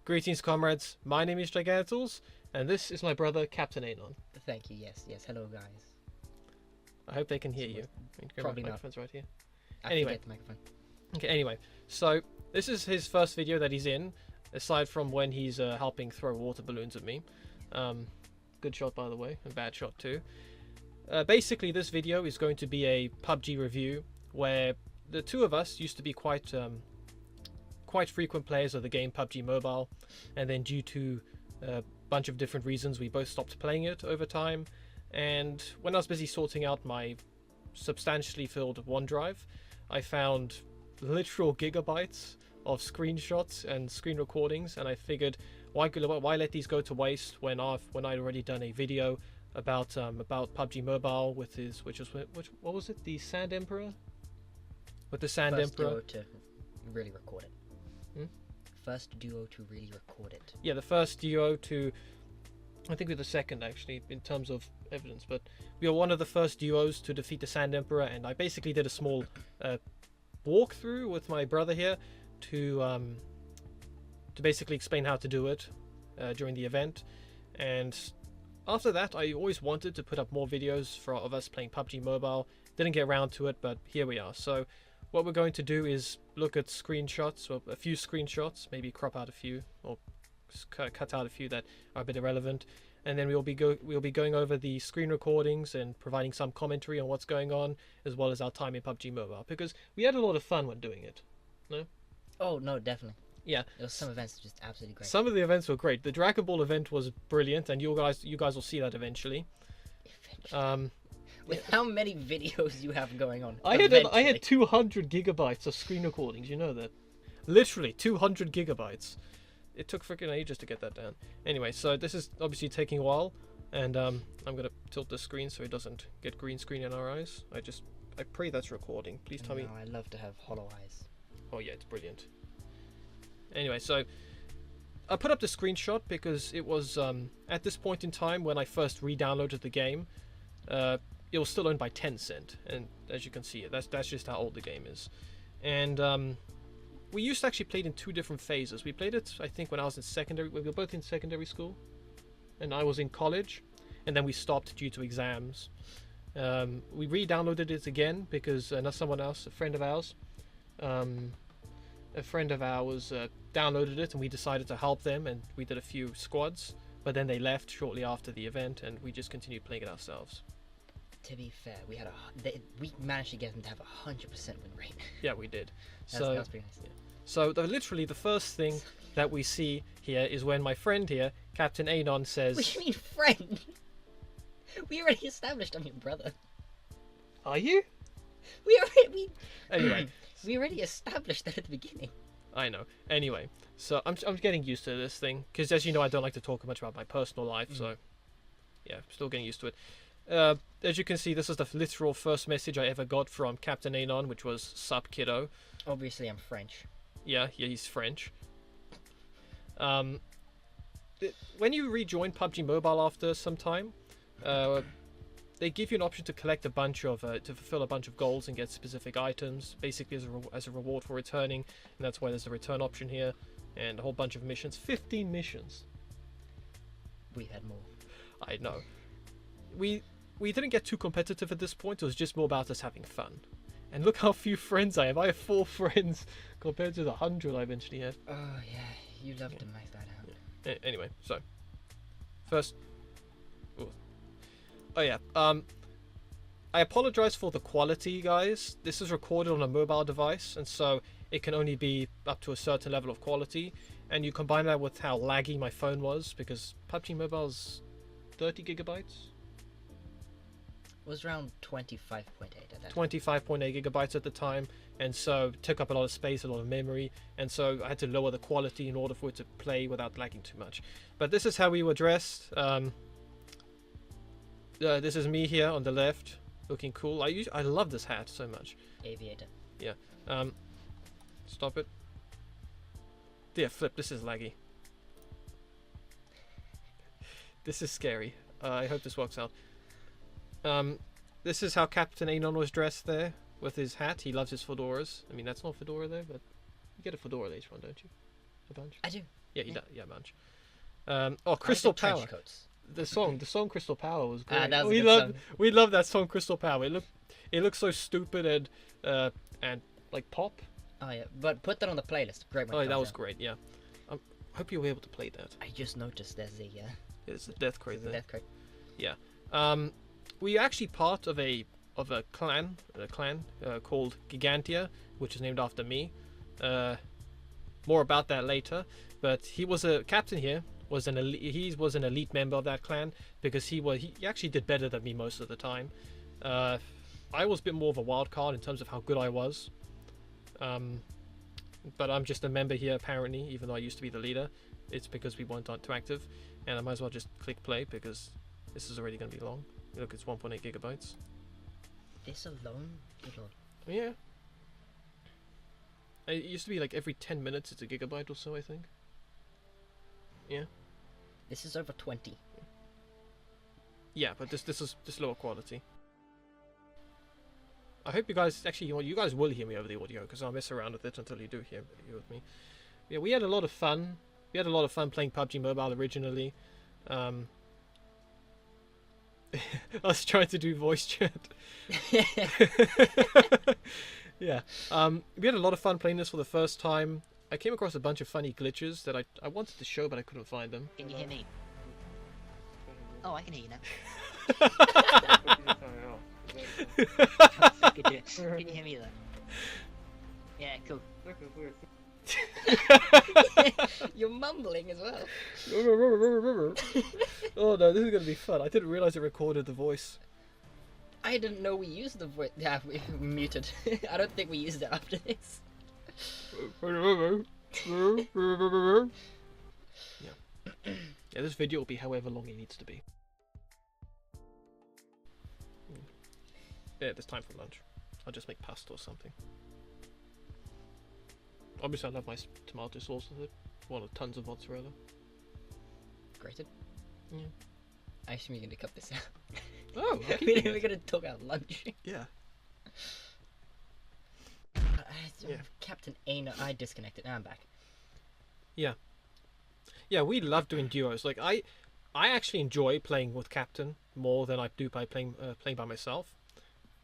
Greetings, comrades. My name is Gigantles, and this is my brother, Captain Anon. Thank you. Yes. Hello, guys. I hope they can hear you. Probably my not. microphone's right here. Anyway. Forget the microphone. Okay. Anyway, so this is his first video that he's in, aside from when he's helping throw water balloons at me. Good shot, by the way, and bad shot too. Basically, this video is going to be a PUBG review where the two of us used to be quite frequent players of the game PUBG Mobile, and then due to a bunch of different reasons we both stopped playing it over time. And when I was busy sorting out my substantially filled OneDrive, I found literal gigabytes of screenshots and screen recordings, and I figured why let these go to waste when I'd already done a video about PUBG Mobile with his what was it, the Sand Emperor? With the Sand Emperor. First duo to really record it. First duo to really record it. Yeah, the first duo to, I think we're the second actually in terms of evidence, but we were one of the first duos to defeat the Sand Emperor, and I basically did a small walkthrough with my brother here to basically explain how to do it during the event. And after that, I always wanted to put up more videos of us playing PUBG Mobile. Didn't get around to it, but here we are. So what we're going to do is look at screenshots, or a few screenshots, maybe crop out a few, or cut out a few that are a bit irrelevant, and then we'll be going over the screen recordings and providing some commentary on what's going on, as well as our time in PUBG Mobile, because we had a lot of fun when doing it. No? Oh no, definitely. Yeah. There was some events just absolutely great. Some of the events were great. The Dragon Ball event was brilliant, and you guys will see that eventually. With how many videos you have going on? I had 200 gigabytes of screen recordings. You know that, literally 200 gigabytes. It took freaking ages to get that down. Anyway, so this is obviously taking a while, and I'm gonna tilt the screen so it doesn't get green screen in our eyes. I pray that's recording. Please tell me. I love to have hollow eyes. Oh yeah, it's brilliant. Anyway, so I put up the screenshot because it was at this point in time when I first re-downloaded the game. It was still owned by Tencent, and as you can see, that's just how old the game is. And we used to actually play it in two different phases. We played it, I think, when I was in secondary. We were both in secondary school, and I was in college, and then we stopped due to exams. We re-downloaded it again because someone else, a friend of ours, downloaded it, and we decided to help them, and we did a few squads. But then they left shortly after the event, and we just continued playing it ourselves. To be fair, we managed to get them to have 100% win rate. Yeah, we did. That's pretty nice. Yeah. So literally the first thing that we see here is when my friend here, Captain Anon, says... What do you mean friend? We already established I'm your brother. Are you? Anyway. We already established that at the beginning. I know. Anyway, so I'm getting used to this thing, because as you know, I don't like to talk much about my personal life, so yeah, still getting used to it. As you can see, this is the literal first message I ever got from Captain Anon, which was "Sup, kiddo." Obviously, I'm French. Yeah, he's French. When you rejoin PUBG Mobile after some time, they give you an option to collect to fulfill a bunch of goals and get specific items, basically as a reward for returning, and that's why there's a return option here, and a whole bunch of missions. 15 missions. We had more. I know. We didn't get too competitive at this point. It was just more about us having fun. And look how few friends I have. I have 4 friends compared to the 100 I eventually had. Oh yeah, you love to make that out. Yeah. Anyway, so first, I apologize for the quality, guys. This is recorded on a mobile device, and so it can only be up to a certain level of quality. And you combine that with how laggy my phone was, because PUBG Mobile's 30 gigabytes. It was around 25.8 at that 25.8 gigabytes at the time, and so it took up a lot of space, a lot of memory, and so I had to lower the quality in order for it to play without lagging too much. But this is how we were dressed. This is me here on the left, looking cool. I love this hat so much. Aviator. Yeah. Stop it. Dear flip, this is laggy. This is scary. I hope this works out. This is how Captain Anon was dressed there, with his hat. He loves his fedoras. I mean, that's not fedora there, but you get a fedora later on, don't you? A bunch. I do. Yeah, he does. Yeah, bunch. Oh, Crystal trench Power. coats. The song Crystal Power was great. That was a we good love song. we love that song Crystal Power. It looks so stupid and like pop. Oh yeah, but put that on the playlist. Great. When Oh, it that comes was out. great. Yeah. I hope you were able to play that. I just noticed there's a It's a death crate there. death crate. We actually part of a clan called Gigantia, which is named after me. More about that later. But he was a captain here. He was an elite member of that clan because he actually did better than me most of the time. I was a bit more of a wild card in terms of how good I was. But I'm just a member here apparently, even though I used to be the leader. It's because we weren't interactive, and I might as well just click play because this is already going to be long. Look, it's 1.8 gigabytes. This alone, good lord. Yeah. It used to be like every 10 minutes it's a gigabyte or so, I think. Yeah. This is over 20. Yeah, but this is lower quality. I hope you guys you guys will hear me over the audio because I'll mess around with it until you do hear with me. Yeah, we had a lot of fun. We had a lot of fun playing PUBG Mobile originally. I was trying to do voice chat. Yeah. We had a lot of fun playing this for the first time. I came across a bunch of funny glitches that I wanted to show, but I couldn't find them. Can you hear me? Oh, I can hear you now. Good to Can you hear me though? Yeah, cool. You're mumbling as well. Oh no, this is gonna be fun. I didn't realize it recorded the voice. I didn't know we used the voice. Yeah, we muted. I don't think we used it after this. Yeah, this video will be however long it needs to be. Yeah, there's time for lunch. I'll just make pasta or something. Obviously, I love my tomato sauce with it. One of tons of mozzarella. Grated? Yeah. I assume you're gonna cut this out. Oh, We're gonna talk about lunch. Yeah. Yeah. Captain Aina, I disconnected. Now I'm back. Yeah, we love doing duos. Like I actually enjoy playing with Captain more than I do by playing by myself.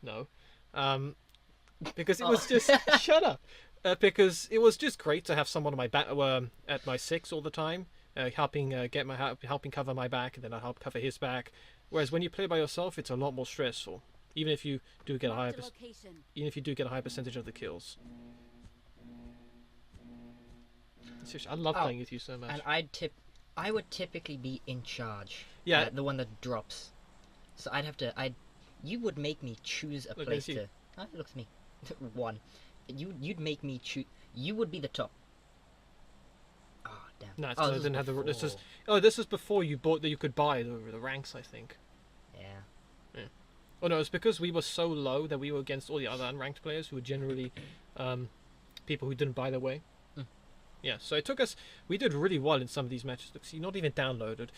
No, because it was just shut up. Because it was just great to have someone on my back at my 6 all the time, helping cover my back, and then I help cover his back. Whereas when you play by yourself, it's a lot more stressful. Even if you do get a higher percentage of the kills. Seriously, I love playing with you so much. And I would typically be in charge. Yeah. The one that drops. So you would make me choose a place to. Oh, it looks at me. One. You'd make me choose. You would be the top. Oh damn. No, it's 'cause I didn't have the. This is before you bought that you could buy the ranks, I think. Yeah. Oh no, it's because we were so low that we were against all the other unranked players who were generally people who didn't buy their way. Yeah, so it took us. We did really well in some of these matches. Look, see, not even downloaded.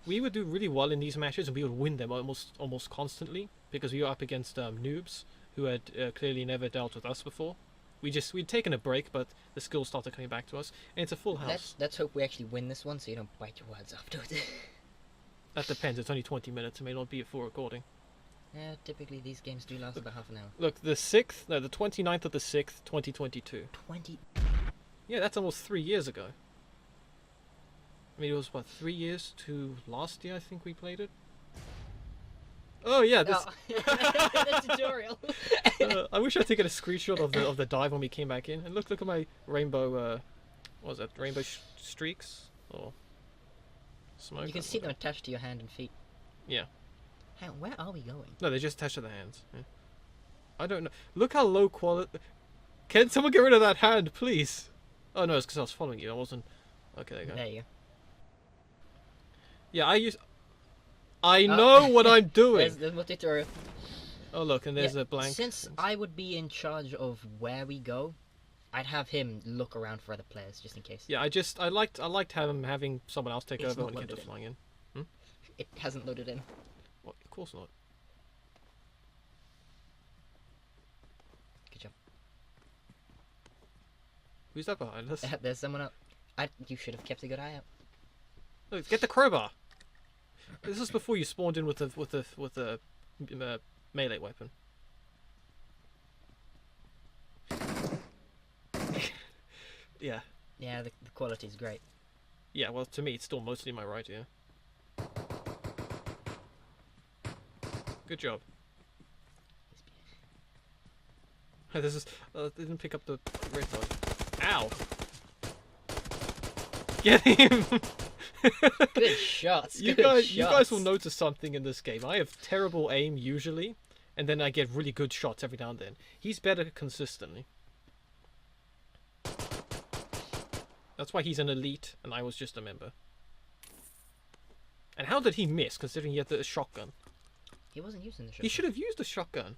We would do really well in these matches, and we would win them almost constantly because we were up against noobs who had clearly never dealt with us before. We'd taken a break, but the skills started coming back to us, and it's a full house. Let's hope we actually win this one, so you don't bite your words afterwards. That depends. It's only 20 minutes. It may not be a full recording. Yeah, typically these games do last about half an hour. Look, the 29th of the 6th, 2022. 20. Yeah, that's almost 3 years ago. I mean, it was, 3 years to last year, I think we played it? Oh, yeah, this... The tutorial. I wish I'd taken a screenshot of the dive when we came back in. And look at my rainbow, what was that? Rainbow streaks? Or smoke? You can see them attached to your hand and feet. Yeah. Hang on, where are we going? No, they're just attached to the hands. Yeah. I don't know. Look how low quality... Can someone get rid of that hand, please? Oh, no, it's because I was following you. I wasn't... Okay, there you go. There you go. Yeah, I know what I'm doing. There's the tutorial. Oh, look, and there's a blank. Since I would be in charge of where we go, I'd have him look around for other players just in case. Yeah, I liked having someone else take over when he kept flying in. It hasn't loaded in. What? Of course not. Good job. Who's that behind us? There's someone up. You should have kept a good eye out. Look, get the crowbar. This is before you spawned in with the melee weapon. Yeah. Yeah, the quality is great. Yeah, well, to me, it's still mostly my right ear. Good job. This is. Didn't pick up the red dot. Ow! Get him! Good shots. You guys will notice something in this game. I have terrible aim usually, and then I get really good shots every now and then. He's better consistently. That's why he's an elite, and I was just a member. And how did he miss, considering he had the shotgun? He wasn't using the shotgun. He should have used the shotgun.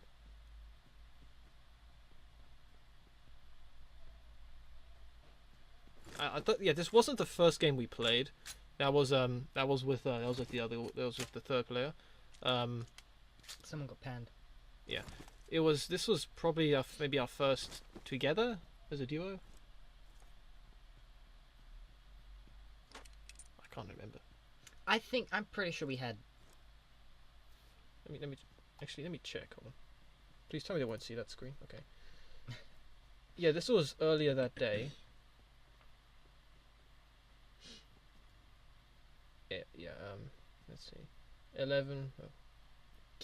I thought, yeah, this wasn't the first game we played. That was with the third player. Someone got panned. Yeah, this was probably maybe our first together as a duo. I can't remember. I'm pretty sure we had. Let me check. Hold on. Please tell me they won't see that screen. Okay. Yeah, this was earlier that day. Yeah, let's see. 11,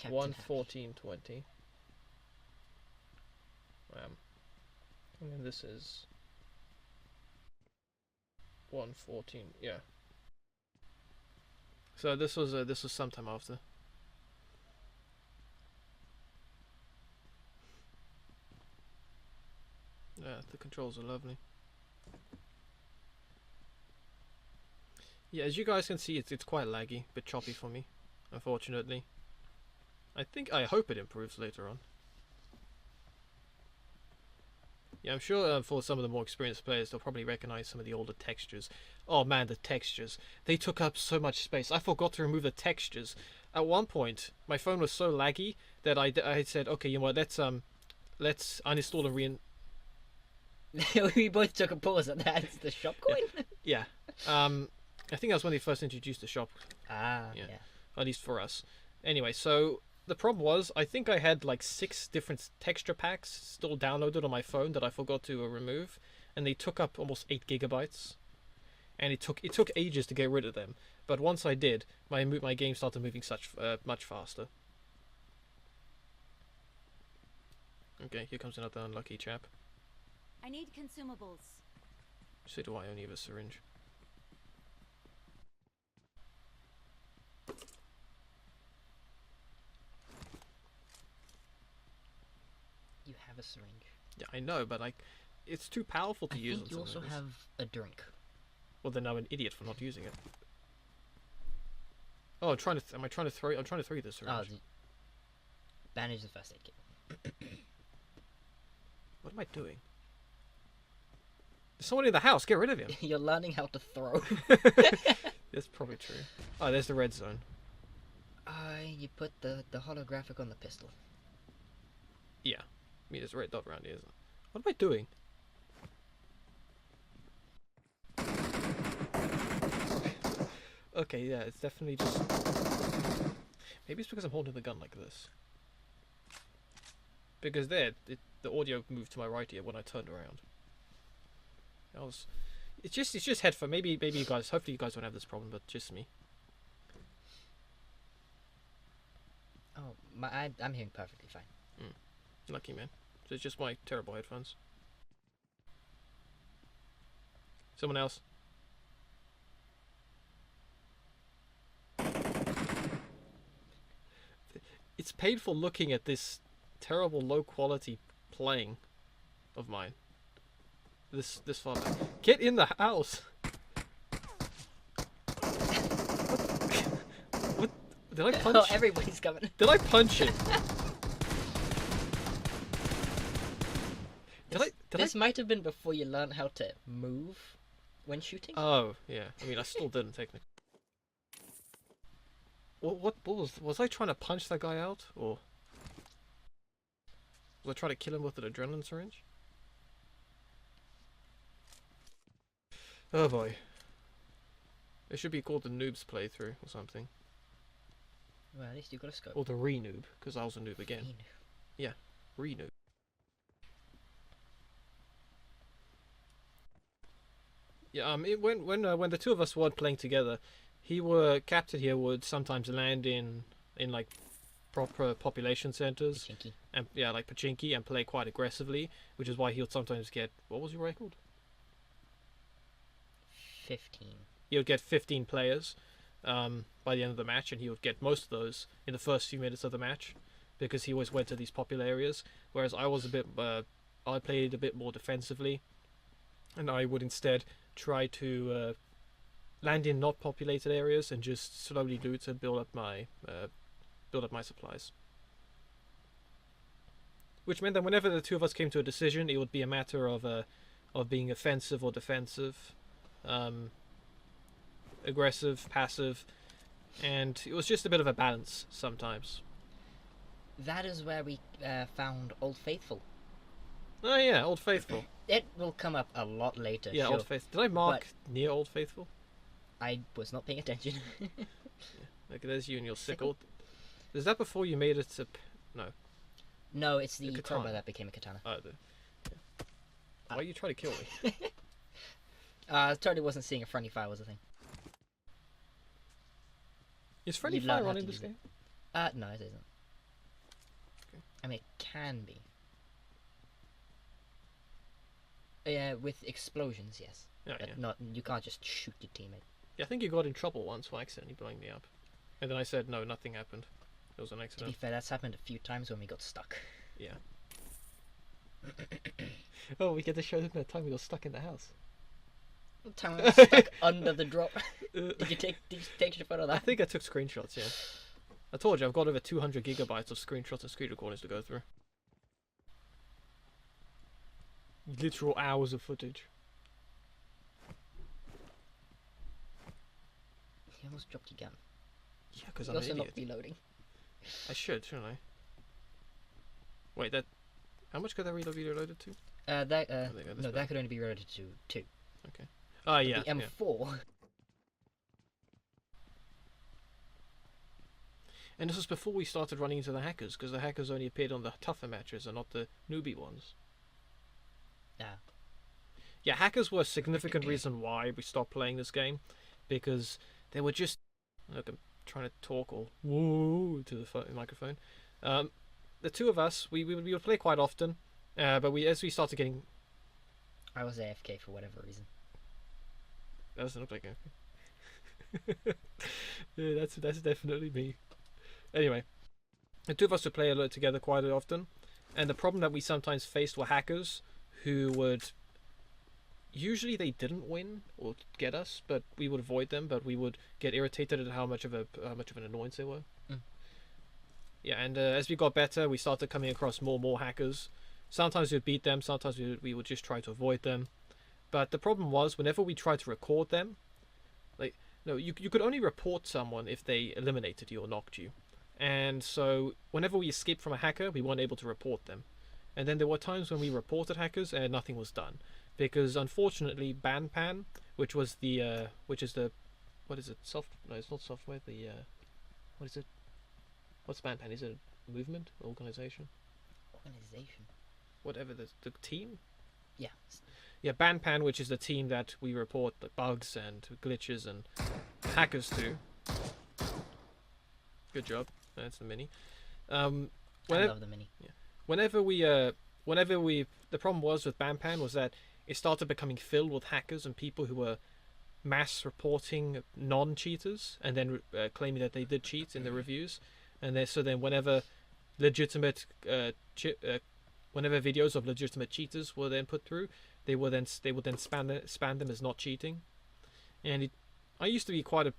1, 14, 20. And then this is 1, 14, yeah. So this was sometime after. Yeah, the controls are lovely. Yeah, as you guys can see, it's quite laggy, a bit choppy for me, unfortunately. I hope it improves later on. Yeah, I'm sure for some of the more experienced players, they'll probably recognize some of the older textures. Oh man, the textures. They took up so much space. I forgot to remove the textures. At one point, my phone was so laggy that I said, okay, you know what, let's uninstall and We both took a pause at that. It's the shop coin? Yeah. I think that was when they first introduced the shop. Yeah. At least for us. Anyway, so the problem was, I think I had like 6 different texture packs still downloaded on my phone that I forgot to remove, and they took up almost 8 gigabytes. And it took ages to get rid of them. But once I did, my game started moving much faster. Okay, here comes another unlucky chap. I need consumables. So do I only have a syringe. You have a syringe. Yeah, I know, but it's too powerful to use. I think you also have a drink. Well, then I'm an idiot for not using it. Oh, I'm trying to throw you this syringe. Oh, bandage the first aid kit. What am I doing? There's someone in the house. Get rid of him. You're learning how to throw. That's probably true. Oh, there's the red zone. You put the holographic on the pistol. Yeah. I mean, there's a red dot around here, isn't it? What am I doing? Okay, yeah, it's definitely just... Maybe it's because I'm holding the gun like this. Because the audio moved to my right ear when I turned around. It's just headphone. Maybe you guys, hopefully you guys don't have this problem, but just me. Oh, I'm hearing perfectly fine. Lucky man. So it's just my terrible headphones. Someone else. It's painful looking at this terrible low quality playing of mine. This far back. Get in the house! What? Did I punch? Oh, everybody's coming. Did I punch it? This might have been before you learned how to move when shooting. Oh, yeah. I mean, I still didn't technically. What was I trying to punch that guy out, or was I trying to kill him with an adrenaline syringe? Oh boy. It should be called the Noob's playthrough or something. Well, at least you got a scope. Or the Re-Noob, because I was a noob again. Re-Noob. Yeah, Re-Noob. Yeah, when the two of us weren't playing together, Captain here would sometimes land in like proper population centers. Pachinki. And yeah, like Pachinki, and play quite aggressively, which is why he'll sometimes get, what was your record? 15. He would get 15 players by the end of the match, and he would get most of those in the first few minutes of the match, because he always went to these popular areas, whereas I was I played a bit more defensively, and I would instead try to land in not populated areas and just slowly loot and build up my supplies. Which meant that whenever the two of us came to a decision, it would be a matter of being offensive or defensive, aggressive, passive, and it was just a bit of a balance sometimes. That is where we found Old Faithful. Oh yeah, Old Faithful. It will come up a lot later. Yeah, sure. Old Faithful. Did I mark near Old Faithful? I was not paying attention. Look, there's you and your sickle. Is that before you made it to... No. No, it's the katana. crowbar that became a katana. Oh, why are you trying to kill me? Totally wasn't seeing a friendly fire was the thing. Is friendly You'd learn fire how on to in this use it. game? No, it isn't. Okay. I mean, it can be. Yeah, with explosions, yes. Oh, But yeah. not, you can't just shoot your teammate. Yeah, I think you got in trouble once for accidentally blowing me up. And then I said, no, nothing happened. It was an To be accident. fair, that's happened a few times when we got stuck. Yeah. Oh, we get to show them the time we got stuck in the house. The time we got stuck under the drop. Did you take your photo of I that? think I took screenshots, yeah. I told you, I've got over 200 gigabytes of screenshots and screen recordings to go through. Literal hours of footage. You almost dropped your gun. Yeah, because You're I'm an also idiot. not reloading. I should, shouldn't I? Wait, that... How much could that reload be reloaded to? No, this that could only be reloaded to 2. Okay. Ah, yeah. The M4. And this was before we started running into the hackers, because the hackers only appeared on the tougher matches and not the newbie ones. Ah. Yeah, hackers were a significant reason why we stopped playing this game, because they were just... Look, I'm trying to talk all woo to the microphone. The two of us, we would play quite often, but as we started getting... I was AFK for whatever reason. That doesn't look like it. Yeah, that's definitely me. Anyway, the two of us would play a lot together quite often, and the problem that we sometimes faced were hackers who would... Usually they didn't win or get us, but we would avoid them, but we would get irritated at how much of an annoyance they were. Mm. Yeah, and as we got better, we started coming across more and more hackers. Sometimes we would beat them, sometimes we would just try to avoid them. But the problem was, whenever we tried to record them, you could only report someone if they eliminated you or knocked you. And so, whenever we escaped from a hacker, we weren't able to report them. And then there were times when we reported hackers and nothing was done. Because unfortunately, Banpan, what is it? No, it's not software. What is it? What's Banpan? Is it a movement, organization? Organization. Whatever the team. Yeah. Yeah, Banpan, which is the team that we report the bugs and glitches and hackers to. Good job. That's the mini. I love the mini. Yeah. Whenever we, the problem was with Banpan was that it started becoming filled with hackers and people who were mass reporting non-cheaters and then claiming that they did cheat in the reviews. And then whenever legitimate, whenever videos of legitimate cheaters were then put through, they would then span them as not cheating. And I used to be quite a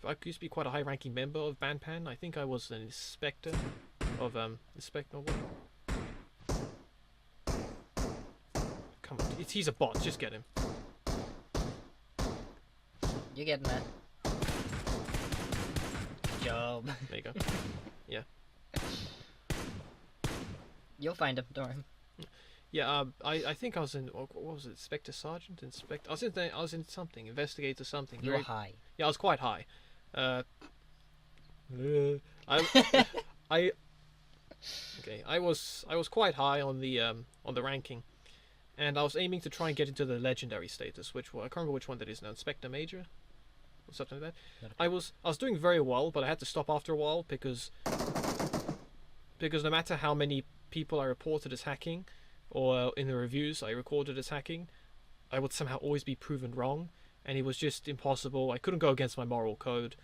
high-ranking member of Banpan. I think I was an inspector of inspector. Come on, he's a bot. Just get him. You're getting that. Good job. There you go. Yeah. You'll find him, don't worry. Yeah, I think I was in what was it? Inspector Sergeant, Inspector. I was in something, Investigator something. You were high. Yeah, I was quite high. I I okay. I was quite high on the ranking, and I was aiming to try and get into the legendary status, which I can't remember which one that is now. Inspector Major, or something like that. I was doing very well, but I had to stop after a while because no matter how many people I reported as hacking, or in the reviews I recorded as hacking, I would somehow always be proven wrong, and it was just impossible. I couldn't go against my moral code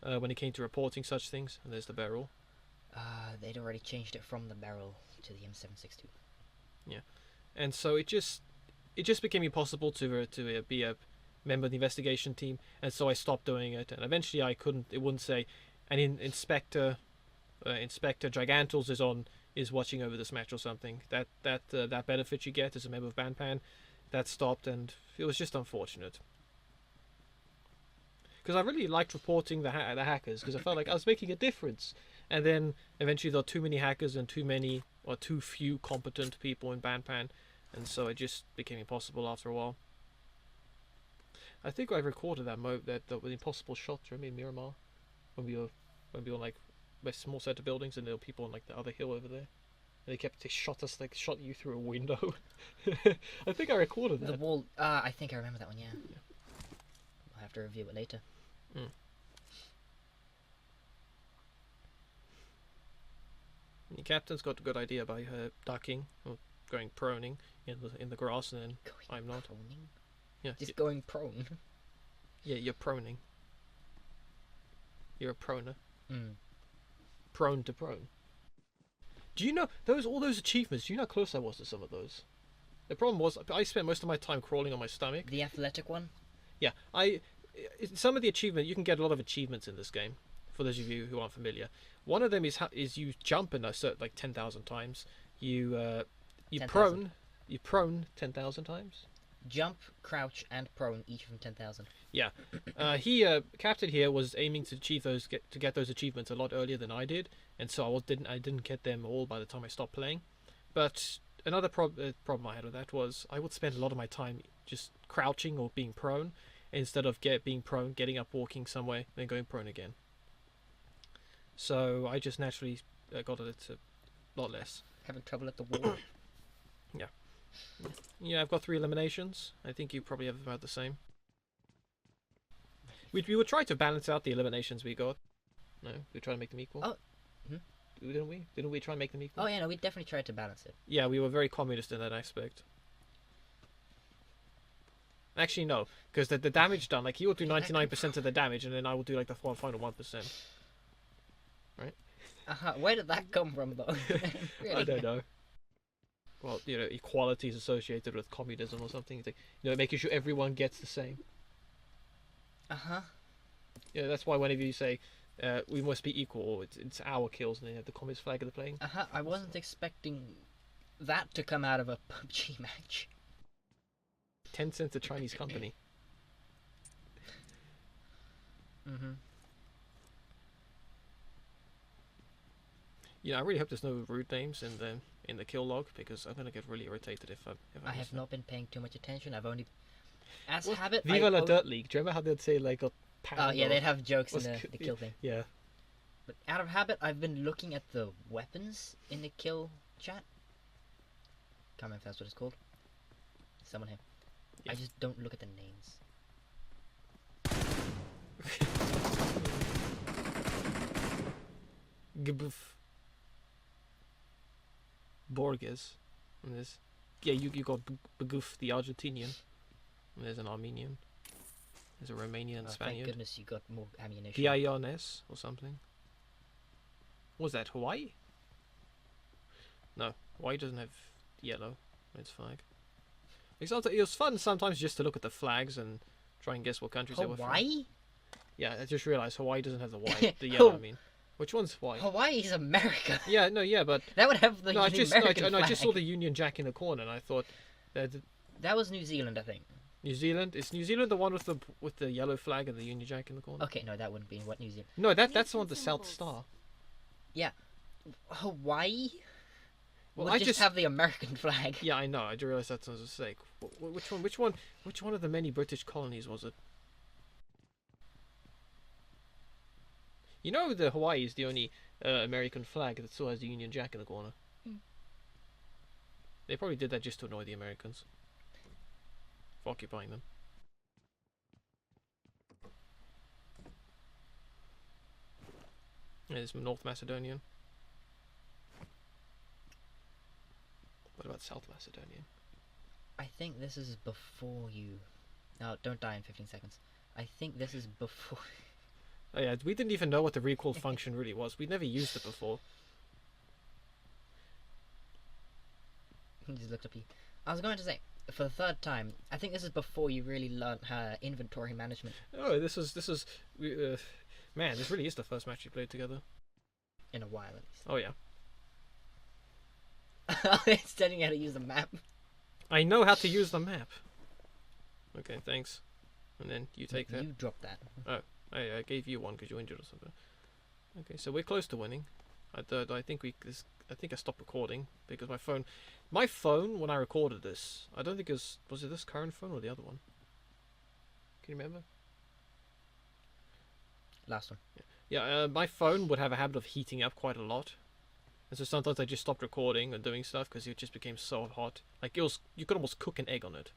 when it came to reporting such things. And there's the barrel. They'd already changed it from the barrel to the M762. Yeah, and so it just became impossible to be a member of the investigation team, and so I stopped doing it. And eventually I couldn't. It wouldn't say, and Inspector Gigantles is watching over this match or something. That benefit you get as a member of Banpan, that stopped, and it was just unfortunate. Because I really liked reporting the hackers, because I felt like I was making a difference. And then eventually there were too many hackers and too few competent people in Banpan, and so it just became impossible after a while. I think I recorded that the impossible shot. Do you remember in Miramar when we were like a small set of buildings, and there were people on like the other hill over there, and they shot you through a window. I think I recorded that. The wall. I think I remember that one. Yeah. I'll have to review it later. Mm. The captain's got a good idea by ducking or going proning in the grass, and then I'm not. Proning? Yeah, just going prone. Yeah, you're proning. You're a proner. Mm. Prone to prone. Do you know all those achievements? Do you know how close I was to some of those? The problem was I spent most of my time crawling on my stomach. The athletic one? Yeah, some of the achievement, you can get a lot of achievements in this game. For those of you who aren't familiar, one of them is you jump in a certain like 10,000 times. You 10,000. prone 10,000 times. Jump, crouch, and prone, each of them 10,000. Yeah, Captain here was aiming to get those achievements a lot earlier than I did, and so I didn't get them all by the time I stopped playing. But another problem I had with that was I would spend a lot of my time just crouching or being prone, instead of being prone, getting up, walking somewhere, then going prone again. So I just naturally got it a lot less. Having trouble at the wall. Yeah. Yeah, I've got 3 eliminations. I think you probably have about the same. We would try to balance out the eliminations we got. No, we try to make them equal. Oh. Didn't we? Didn't we try and make them equal? Oh yeah, no, we definitely tried to balance it. Yeah, we were very communist in that aspect. Actually, no, because the damage done, like he will do 99% of the damage, and then I will do like the final 1%. Right? Where did that come from, though? Really? I don't know. Well, equality is associated with communism or something. It's like, making sure everyone gets the same. Yeah, that's why whenever you say we must be equal, or it's our kills, and they have the communist flag of the plane. I wasn't expecting that to come out of a PUBG match. Tencent's a Chinese company. Yeah, I really hope there's no rude names in the kill log, because I'm gonna get really irritated if I have not been paying too much attention. I've only, well, habit. Viva la Dirt League. Do you remember how they'd say like a pound? Oh yeah, they'd have jokes in the kill thing. Yeah. But out of habit, I've been looking at the weapons in the kill chat. Can't remember if that's what it's called. Someone here. Yeah. I just don't look at the names. Gboof. Borges. And there's, yeah, you got Bagoof the Argentinian. And there's an Armenian. There's a Romanian and Spaniard. Thank goodness you got more ammunition. Piayones or something. What was that, Hawaii? No, Hawaii doesn't have yellow in its flag. It was fun sometimes just to look at the flags and try and guess what countries they were from. Hawaii? Yeah, I just realised Hawaii doesn't have the white, the yellow. I mean, which one's Hawaii? Hawaii is America. Yeah, no, yeah, but that would have the American flag. I just saw the Union Jack in the corner, and I thought that was New Zealand, I think. New Zealand? Is New Zealand the one with the yellow flag and the Union Jack in the corner? Okay, no, that wouldn't be what New Zealand. No, that's the one with the South Star. Yeah, Hawaii. Well, we'll just have the American flag. Yeah, I know. I do realize that's a mistake. Which one of the many British colonies was it? You know, the Hawaii is the only American flag that still has the Union Jack in the corner. They probably did that just to annoy the Americans for occupying them. There's North Macedonian. What about South Macedonian? I think this is before you... No, don't die in 15 seconds. I think this is before... Oh yeah, we didn't even know what the recall function really was. We'd never used it before. He just looked up you. I was going to say, for the third time, I think this is before you really learned inventory management. Oh, this is man, this really is the first match we played together. In a while, at least. Oh yeah. It's telling you how to use the map. I know how to use the map. Okay, thanks. And then you take that. You drop that. Oh, I gave you one because you're injured or something. Okay, so we're close to winning. I think I stopped recording because my phone when I recorded this, I don't think was it this current phone or the other one? Can you remember? Last one. Yeah, my phone would have a habit of heating up quite a lot. And so sometimes I just stopped recording and doing stuff because it just became so hot. Like you could almost cook an egg on it.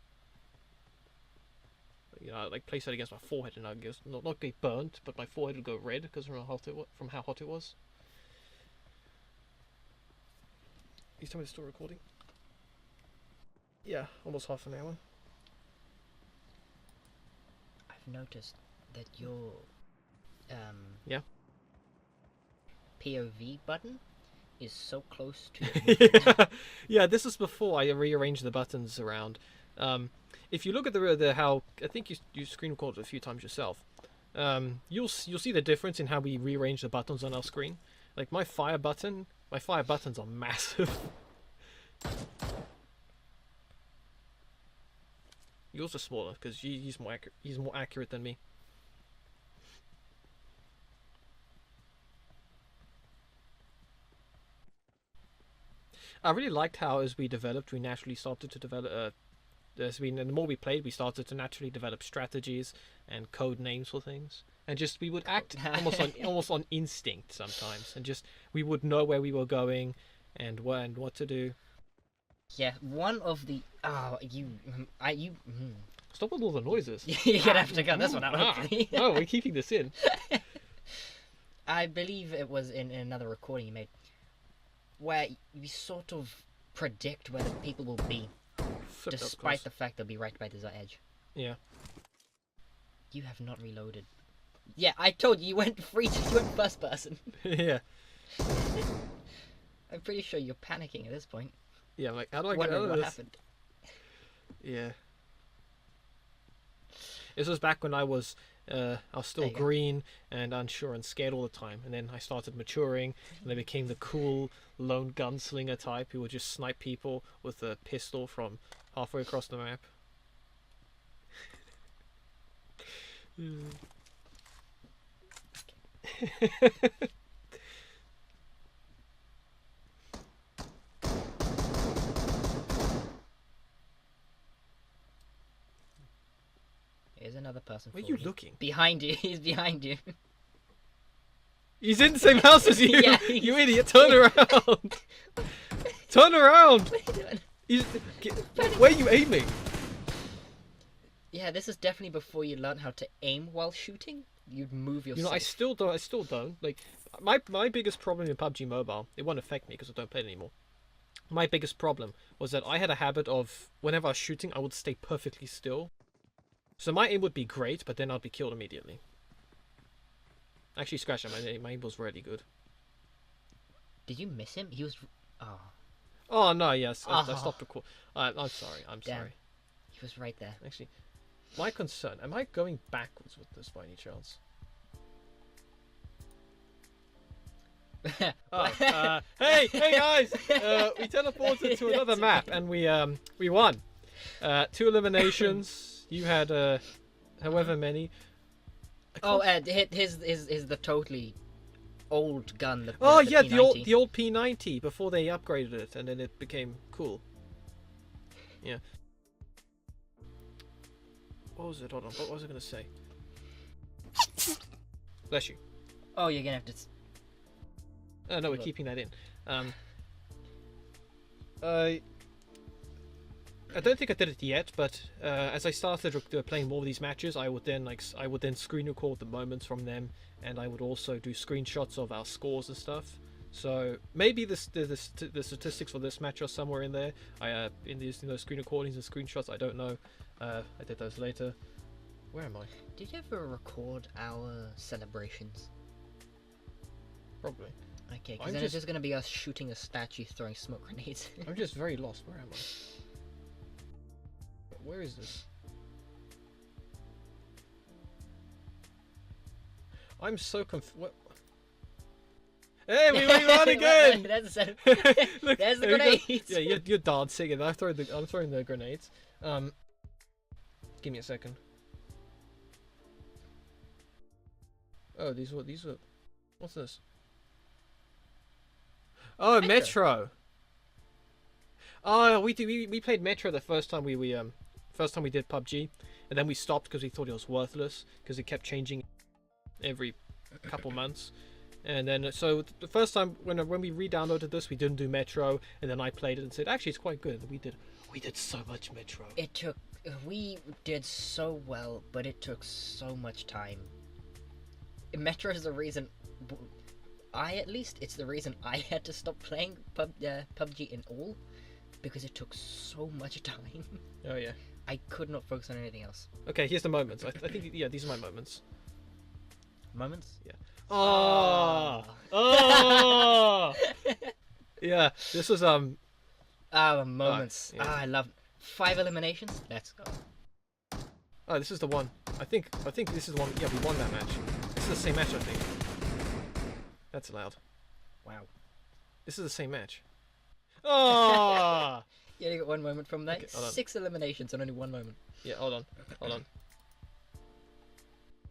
You know, I'd like place that against my forehead and I'd not get burnt, but my forehead would go red because from how hot it was. You tell me it's still recording? Yeah, almost half an hour. I've noticed that your yeah. POV button is so close to yeah, this is before I rearranged the buttons around. If you look at the how I think you screen recorded a few times yourself, you'll see the difference in how we rearrange the buttons on our screen. Like my fire buttons are massive. Yours are smaller because he's more accurate than me. I really liked how, as we developed, we naturally started to develop. The more we played, we started to naturally develop strategies and code names for things, and just we would act almost on instinct sometimes, and just we would know where we were going, and what to do. Yeah, one of the Stop with all the noises. You're gonna have to cut this one out. Hopefully. No, we're keeping this in. I believe it was in another recording you made, where you sort of predict where the people will be, despite the fact they'll be right by the edge. Yeah. You have not reloaded. Yeah, I told you, you went first person. Yeah. I'm pretty sure you're panicking at this point. Yeah, like how do I get out of what this? Happened. Yeah. This was back when I was still green and unsure and scared all the time, and then I started maturing, and I became the cool lone gunslinger type who would just snipe people with a pistol from halfway across the map. Here's another person. Where are you looking? Behind you. He's behind you. He's in the same house as you. Yeah, you idiot! Turn around. Turn around. What are you doing? Where are you aiming? Yeah, this is definitely before you learn how to aim while shooting. You'd move yourself. You know, I still don't. Like, my biggest problem in PUBG Mobile, it won't affect me because I don't play it anymore. My biggest problem was that I had a habit of, whenever I was shooting, I would stay perfectly still. So my aim would be great, but then I'd be killed immediately. Actually, scratch that. My aim was really good. Did you miss him? He was... Oh. Oh, no, yes. I stopped recording. I'm sorry. I'm sorry. He was right there. Actually, my concern... Am I going backwards with this by any chance? Hey guys! We teleported to another map, and we won. 2 eliminations. You had however many. Oh, his is the totally old gun. Oh the yeah, P90. the old P90 before they upgraded it, and then it became cool. Yeah. What was it? Hold on. What was I gonna say? Bless you. Oh, you're gonna have to. Oh no, we're Look. keeping that in. I don't think I did it yet, but as I started playing more of these matches, I would then screen record the moments from them, and I would also do screenshots of our scores and stuff. So maybe the statistics for this match are somewhere in there. In those screen recordings and screenshots. I don't know. I did those later. Where am I? Did you ever record our celebrations? Probably. Okay, I'm because then just- it's just gonna be us shooting a statue, throwing smoke grenades. I'm just very lost. Where am I? Where is this? I'm so What? Hey, we won again! That's a Look, There's the there you go. grenades. Yeah, you're dancing, and I'm throwing the grenades. Give me a second. Oh, these were. What's this? Oh, Metro. Oh, we played Metro the first time we did PUBG, and then we stopped because we thought it was worthless because it kept changing every couple months. And then so the first time when we re-downloaded this, we didn't do Metro, and then I played it and said actually it's quite good. And we did so much Metro. We did so well, but it took so much time. Metro is the reason. It's the reason I had to stop playing PUBG in all, because it took so much time. Oh yeah. I could not focus on anything else. Okay, here's the moments. I think yeah, these are my moments. Moments? Yeah. Oh. Yeah. This was moments. yeah. I love 5 eliminations. Let's go. Oh, this is the one. I think this is the one. Yeah, we won that match. This is the same match, I think. That's loud. Wow. This is the same match. Oh. You only got 1 moment from that. Okay, hold on. 6 eliminations and only 1 moment. Yeah, hold on.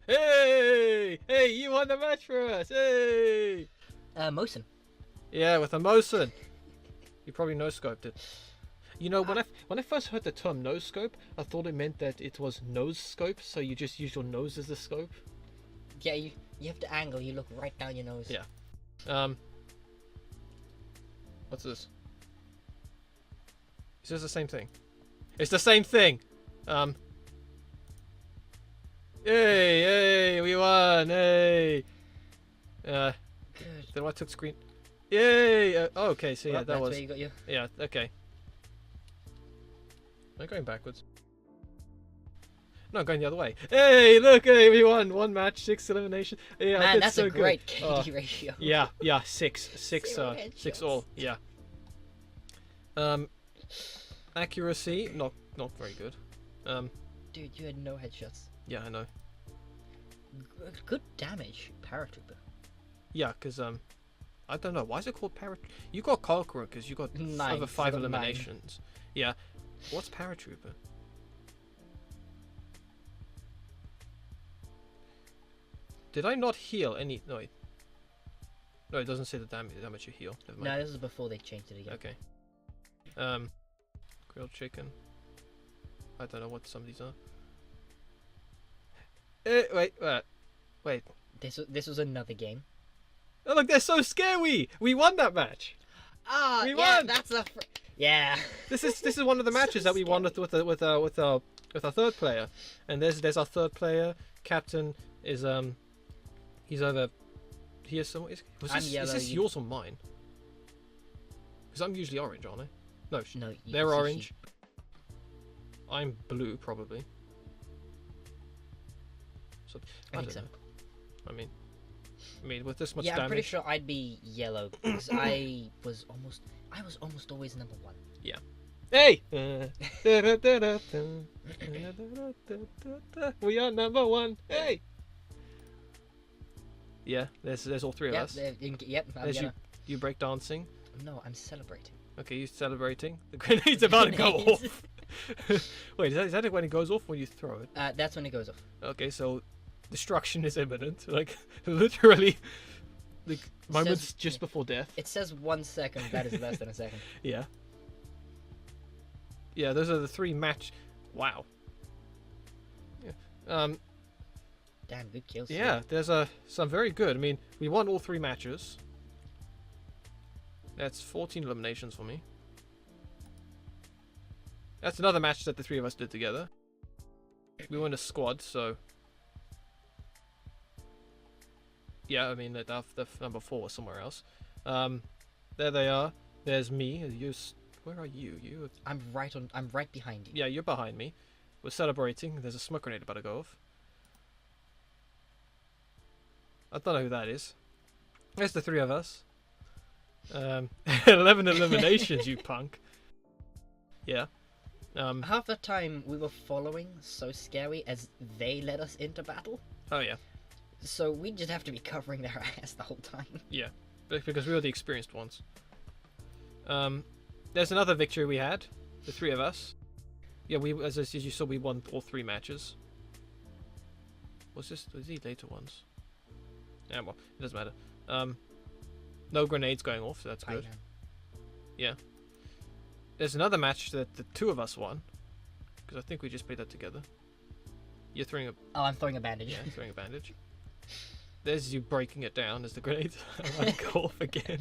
Hey! Hey, you won the match for us! Hey! Mosin. Yeah, with a Mosin. You probably no-scoped it. You know, when I first heard the term no-scope, I thought it meant that it was nose scope, so you just use your nose as the scope. Yeah, you have to angle. You look right down your nose. Yeah. What's this? Is this the same thing? It's the same thing! Yay! We won! Hey! Good. Then I took screen. Yay! Oh, okay, so yeah, Well, that that's was. where you got your... Yeah, okay. I'm going backwards. No, I'm going the other way. Hey, look, hey, we won! 1 match, 6 elimination. Yeah, I Man, did that's so a great good. KD ratio. Yeah, 6 Zero all. Yeah. Accuracy, not very good. Dude, you had no headshots. Yeah, I know. Good damage, paratrooper. Yeah, because I don't know why is it called You got Conqueror because you got 9, over you 5 got 9. eliminations. Yeah. What's paratrooper? Did I not heal any? No, it doesn't say the damage you heal. Never mind. No, this is before they changed it again. Okay. Grilled chicken. I don't know what some of these are. Wait. This was another game. Oh look, they're so scary. We won that match. Ah, We yeah, won! that's a... Yeah. This is one of the matches that we won with our third player, and there's our third player. Captain is he's over here somewhere. I'm yellow, Is this you- yours or mine? Because I'm usually orange, aren't I? No, No, you they're can see orange. I'm blue probably. So I think don't so. know. I mean, with this much Yeah, damage. I'm pretty sure I'd be yellow because I was almost always number 1. Hey! We are number 1. Hey! Yeah, there's all 3 of us. Yep, I'm There's yellow. you break dancing. No, I'm celebrating. Okay, you're celebrating. The grenade's about to go off. Wait, is that when it goes off when you throw it? That's when it goes off. Okay, so destruction is imminent. Like, literally. the moments says- just before death. It says 1 second. That is less than a second. Yeah. Yeah, those are the 3 match. Wow. Yeah. Damn, good kills. Yeah, there's some very good. I mean, we won all 3 matches. That's 14 eliminations for me. That's another match that the 3 of us did together. We won a squad, so yeah. I mean, the number 4 was somewhere else. There they are. There's me. Where are you? I'm right behind you. Yeah, you're behind me. We're celebrating. There's a smoke grenade about to go off. I don't know who that is. There's the 3 of us. 11 eliminations, you punk. Yeah. Half the time we were following so scary as they led us into battle. Oh yeah. So we just have to be covering their ass the whole time. Yeah. Because we were the experienced ones. There's another victory we had. The 3 of us. Yeah, as you saw, we won all 3 matches. Was these later ones? Yeah, well, it doesn't matter. No grenades going off, so that's good. Yeah. There's another match that the 2 of us won. Because I think we just played that together. You're throwing a... Oh, I'm throwing a bandage. Yeah, throwing a bandage. There's you breaking it down as the grenades go off again.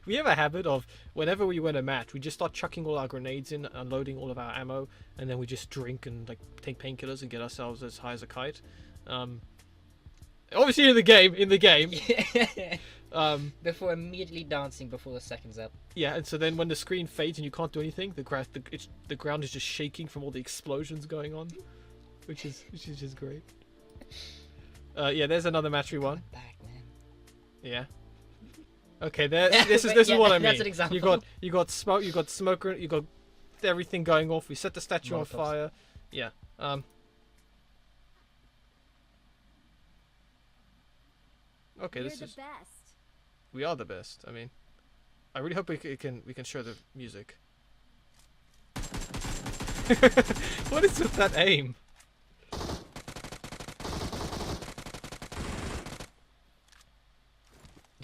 We have a habit of, whenever we win a match, we just start chucking all our grenades in, unloading all of our ammo, and then we just drink and like take painkillers and get ourselves as high as a kite. Obviously in the game. Before immediately dancing before the second's up. Yeah, and so then when the screen fades and you can't do anything, the ground is just shaking from all the explosions going on, which is just great. Yeah, there's another match we won. Back, man. Yeah. Okay, this is what I mean. That's an example. You got smoke, you got smoker, you got everything going off. We set the statue on Molotovs. fire. Yeah. Okay, You're this the is. best. We are the best. I mean, I really hope we can show the music. What is with that aim?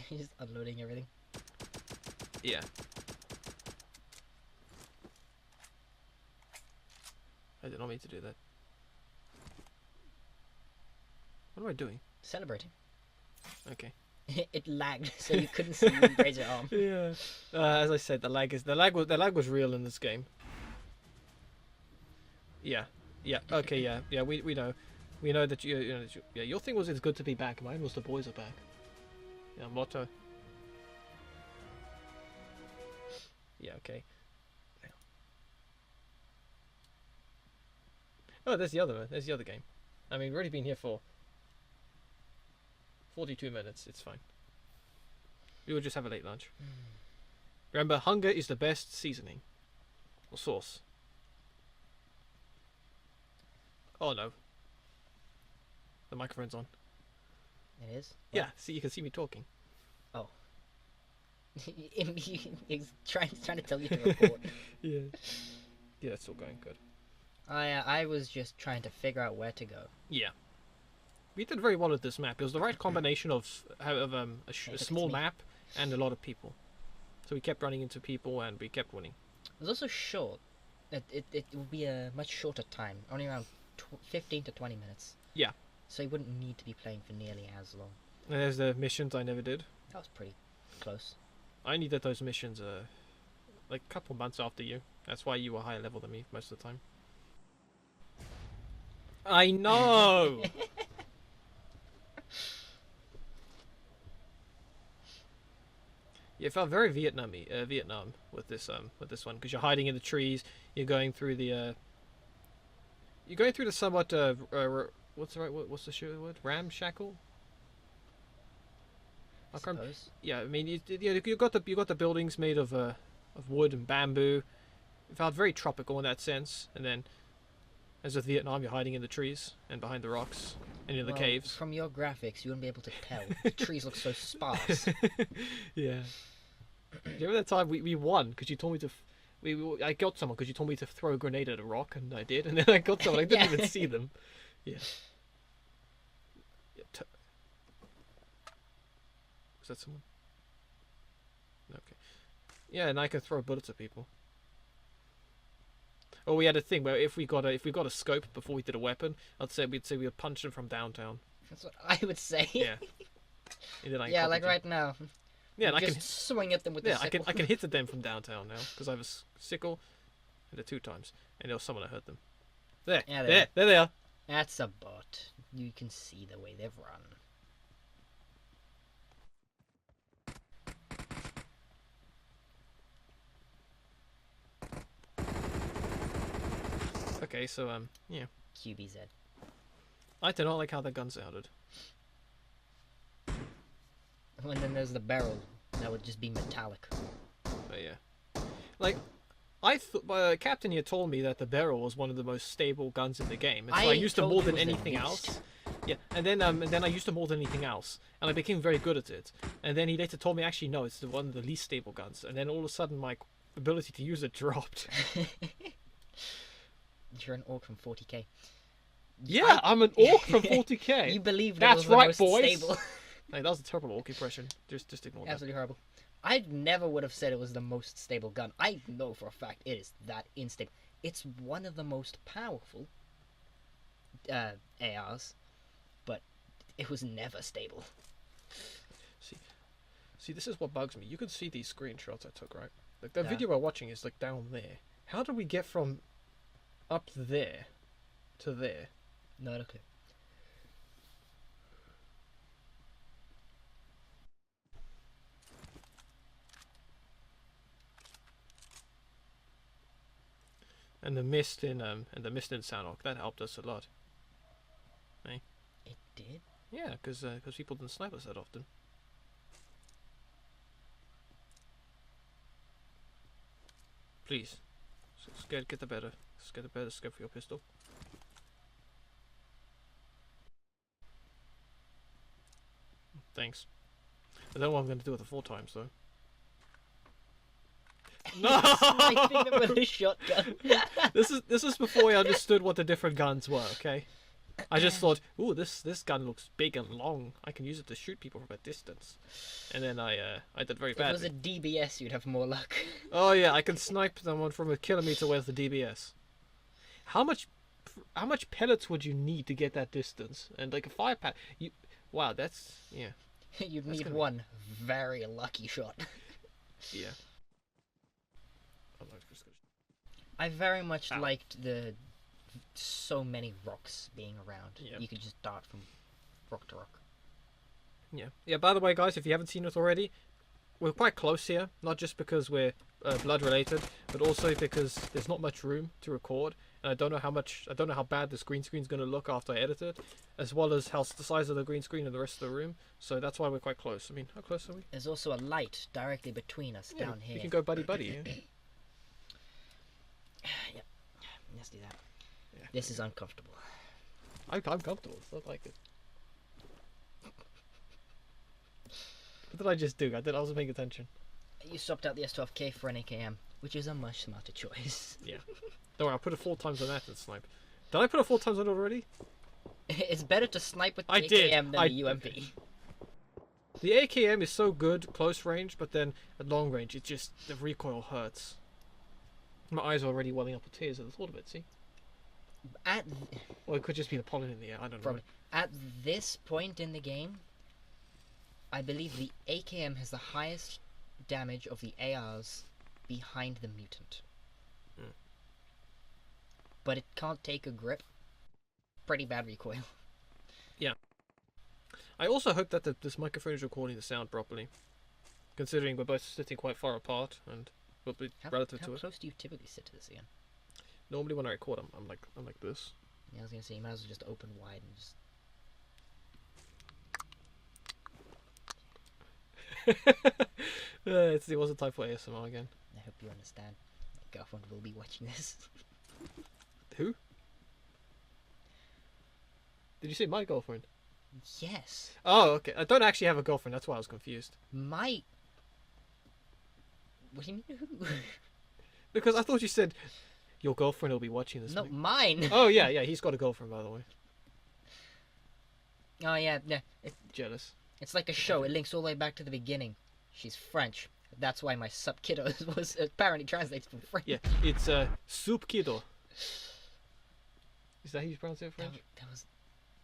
He's just unloading everything. Yeah. I did not mean to do that. What am I doing? Celebrating. Okay. It lagged, so you couldn't see you raise your arm. Yeah. As I said, the lag was real in this game. Yeah. Yeah. Okay. Yeah. Yeah. We know. We know that yeah. Your thing was it's good to be back. Mine was the boys are back. Yeah. Motto. Yeah. Okay. Oh, there's the other one. There's the other game. I mean, we've already been here for 42 minutes. It's fine. We will just have a late lunch. Remember, hunger is the best seasoning. Or sauce. Oh no. The microphone's on. It is? Yeah, see, you can see me talking. Oh. He's trying to tell you to record. Yeah. Yeah, it's all going good. I was just trying to figure out where to go. Yeah. We did very well at this map. It was the right combination of a small map and a lot of people. So we kept running into people and we kept winning. It was also short. It would be a much shorter time. Only around 15 to 20 minutes. Yeah. So you wouldn't need to be playing for nearly as long. And there's the missions I never did. That was pretty close. I needed those missions like a couple months after you. That's why you were higher level than me most of the time. I know! Yeah, it felt very Vietnam with this one, because you're hiding in the trees. You're going through the somewhat what's the right word? What's the word? Ramshackle. I suppose. Yeah, I mean you got the buildings made of wood and bamboo. It felt very tropical in that sense, and then as with Vietnam, you're hiding in the trees and behind the rocks and in the caves. From your graphics, you wouldn't be able to tell. The trees look so sparse. Yeah. Do you remember that time we won because you told me to? I got someone because you told me to throw a grenade at a rock, and I did, and then I got someone. I didn't even see them. Yeah. Is that someone? Okay. Yeah, and I can throw bullets at people. Oh, we had a thing where if we got a scope before we did a weapon, we'd say we would punch them from downtown. That's what I would say. Yeah. And then I Yeah, like right now. Yeah, and I just can swing at them with the sickle. I can hit them from downtown now because I have a sickle, and 2 times, and there was someone that hurt them. There, Yeah, there they are. That's a bot. You can see the way they've run. Okay, so yeah. QBZ. I do not like how the gun sounded. And then there's the barrel. That would just be metallic. But yeah, like Captain here told me that the barrel was one of the most stable guns in the game, and so I used it more than anything else. Yeah, and then I used it more than anything else, and I became very good at it. And then he later told me actually no, it's one of the least stable guns. And then all of a sudden my ability to use it dropped. You're an orc from 40k. Yeah, I'm an orc from 40k. You believe that's that was right, the most boys. stable. Hey, that was a terrible orc impression. Just ignore that. Absolutely horrible. I never would have said it was the most stable gun. I know for a fact it is that unstable. It's one of the most powerful ARs, but it was never stable. See, this is what bugs me. You can see these screenshots I took, right? Like the video we're watching is like down there. How do we get from up there to there? Not a clue. And the mist in Sanhok, that helped us a lot. Hey? It did? Yeah, because people didn't snipe us that often. Please, get the better scope for your pistol. Thanks. I don't know what I'm going to do with it 4 times though. No! Sniping them with a shotgun. This is before I understood what the different guns were. Okay, I just thought, ooh, this gun looks big and long. I can use it to shoot people from a distance. And then I did very badly. If it was a DBS, you'd have more luck. Oh yeah, I can snipe someone from a kilometer with the DBS. How much pellets would you need to get that distance? And like a 5-pack, wow, that's yeah. You'd need one very lucky shot. Yeah. I very much liked the so many rocks being around. Yeah. You could just dart from rock to rock. Yeah. Yeah, by the way, guys, if you haven't seen it already, we're quite close here. Not just because we're blood related, but also because there's not much room to record. And I don't know how bad this green screen's going to look after I edit it, as well as how the size of the green screen and the rest of the room. So that's why we're quite close. I mean, how close are we? There's also a light directly between us down here. We can go buddy. Yeah. Yep. Let's do that. Yeah. This is uncomfortable. I'm comfortable. It's not like it. What did I just do? I wasn't paying attention. You swapped out the S12K for an AKM, which is a much smarter choice. Yeah. Don't worry, I'll put it 4 times on that and snipe. Did I put it 4 times on it already? It's better to snipe with the I AKM did. than the UMP. Okay. The AKM is so good close range, but then at long range, the recoil hurts. My eyes are already welling up with tears at the thought of it, see? Or it could just be the pollen in the air, I don't know. At this point in the game, I believe the AKM has the highest damage of the ARs behind the mutant. Mm. But it can't take a grip. Pretty bad recoil. Yeah. I also hope that this microphone is recording the sound properly, considering we're both sitting quite far apart and relative to it. How close do you typically sit to this again? Normally when I record, I'm like this. Yeah, I was gonna say you might as well just open wide and just. It wasn't time for ASMR again. I hope you understand. My girlfriend will be watching this. Who? Did you say my girlfriend? Yes. Oh, okay. I don't actually have a girlfriend. That's why I was confused. My. What do you mean who? Because I thought you said your girlfriend will be watching this. No, thing. mine. Oh yeah, he's got a girlfriend, by the way. Oh yeah, yeah. Jealous. It's like a show. It links all the way back to the beginning. She's French. That's why my sub kiddo was apparently translated from French. Yeah, it's soup kiddo. Is that how you pronounce it in French? That was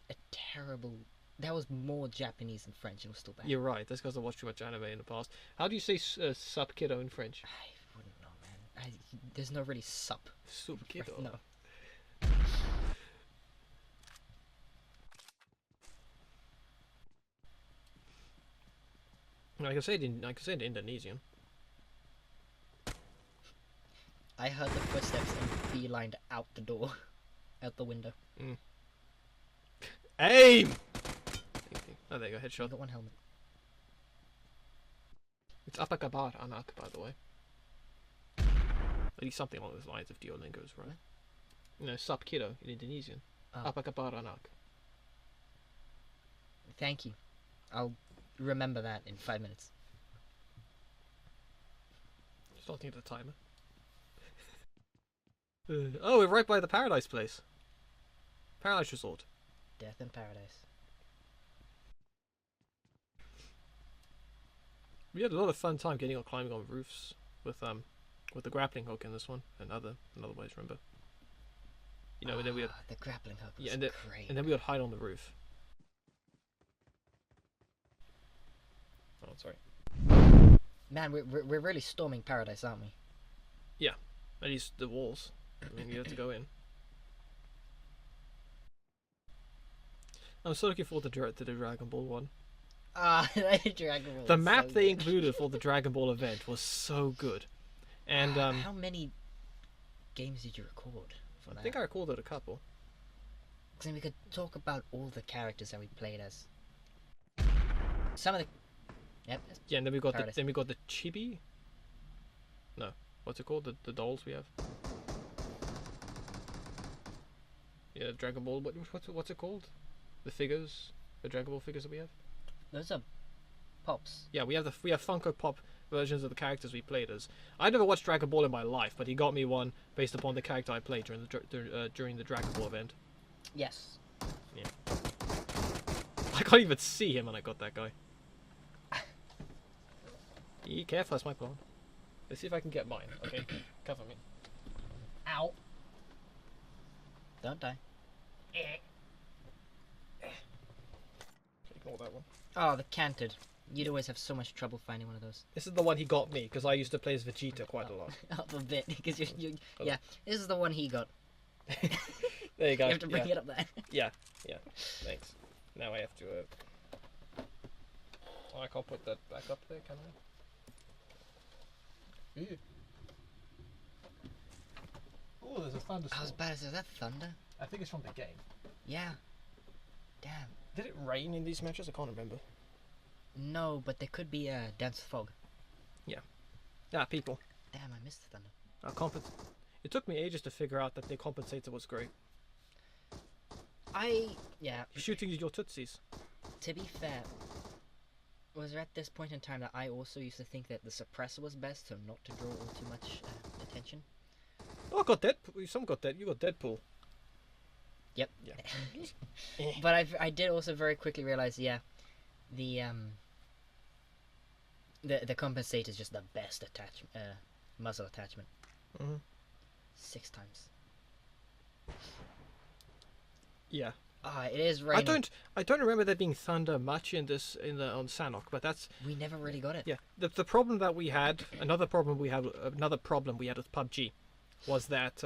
a terrible. That was more Japanese than French. It was still bad. You're right. That's because I watched too much anime in the past. How do you say sub kiddo in French? I wouldn't know, man. There's no really sup. Soup kiddo. No. I can say it in Indonesian. I heard the footsteps and beelined out the door, out the window. Aim! Oh, there you go, I headshot. got one helmet. It's apakabar anak, by the way. At least something along those lines of Duolingo's, right? No, sup kiddo in Indonesian. Oh. Apakabar anak. Thank you. I'll remember that in 5 minutes. Starting at the timer. Oh, we're right by the Paradise place. Paradise Resort. Death in Paradise. We had a lot of fun time getting on climbing on roofs with the grappling hook in this one and other ways. Remember? You know, and then we had the grappling hook was great. and then we would hide on the roof. Oh, sorry. Man, we're really storming Paradise, aren't we? Yeah, at least the walls. I mean, you have to go in. I'm so looking forward to the Dragon Ball one. Dragon Ball. The map they included for the Dragon Ball event was so good, and how many games did you record for that? I think I recorded a couple. Because then we could talk about all the characters that we played as. Some of the. Yep. Yeah, and then we got Paradise. the chibi. No, what's it called? The dolls we have. Yeah, Dragon Ball. What's it called? The figures, the Dragon Ball figures that we have. Those are pops. Yeah, we have Funko Pop versions of the characters we played as. I never watched Dragon Ball in my life, but he got me one based upon the character I played during the Dragon Ball event. Yes. Yeah. I can't even see him when I got that guy. Be careful, that's my plan. Let's see if I can get mine. Okay, cover me. Ow. Don't die. Ignore that one. Oh, the canted. You'd always have so much trouble finding one of those. This is the one he got me because I used to play as Vegeta quite a lot. Up a bit, because you yeah. This is the one he got. There you go. You have to bring it up there. Yeah. Thanks. Now I have to. I can't put that back up there, can I? Oh, there's a thunderstorm. I was about to say, is that thunder? I think it's from the game. Yeah. Damn. Did it rain in these matches? I can't remember. No, but there could be a dense fog. Yeah, people. Damn, I missed the thunder. It took me ages to figure out that the compensator was great. Yeah. Shooting your tootsies. To be fair, was there at this point in time that I also used to think that the suppressor was best, so not to draw all too much attention? Oh, I got Deadpool. Some got that. You got Deadpool. Yep. Yeah. But I did also very quickly realize, yeah, the compensator is just the best muzzle attachment. 6 times. Yeah. It is raining. I don't remember there being thunder much on Sanok, but that's. We never really got it. Yeah. The problem that we had, another problem we had with PUBG, was that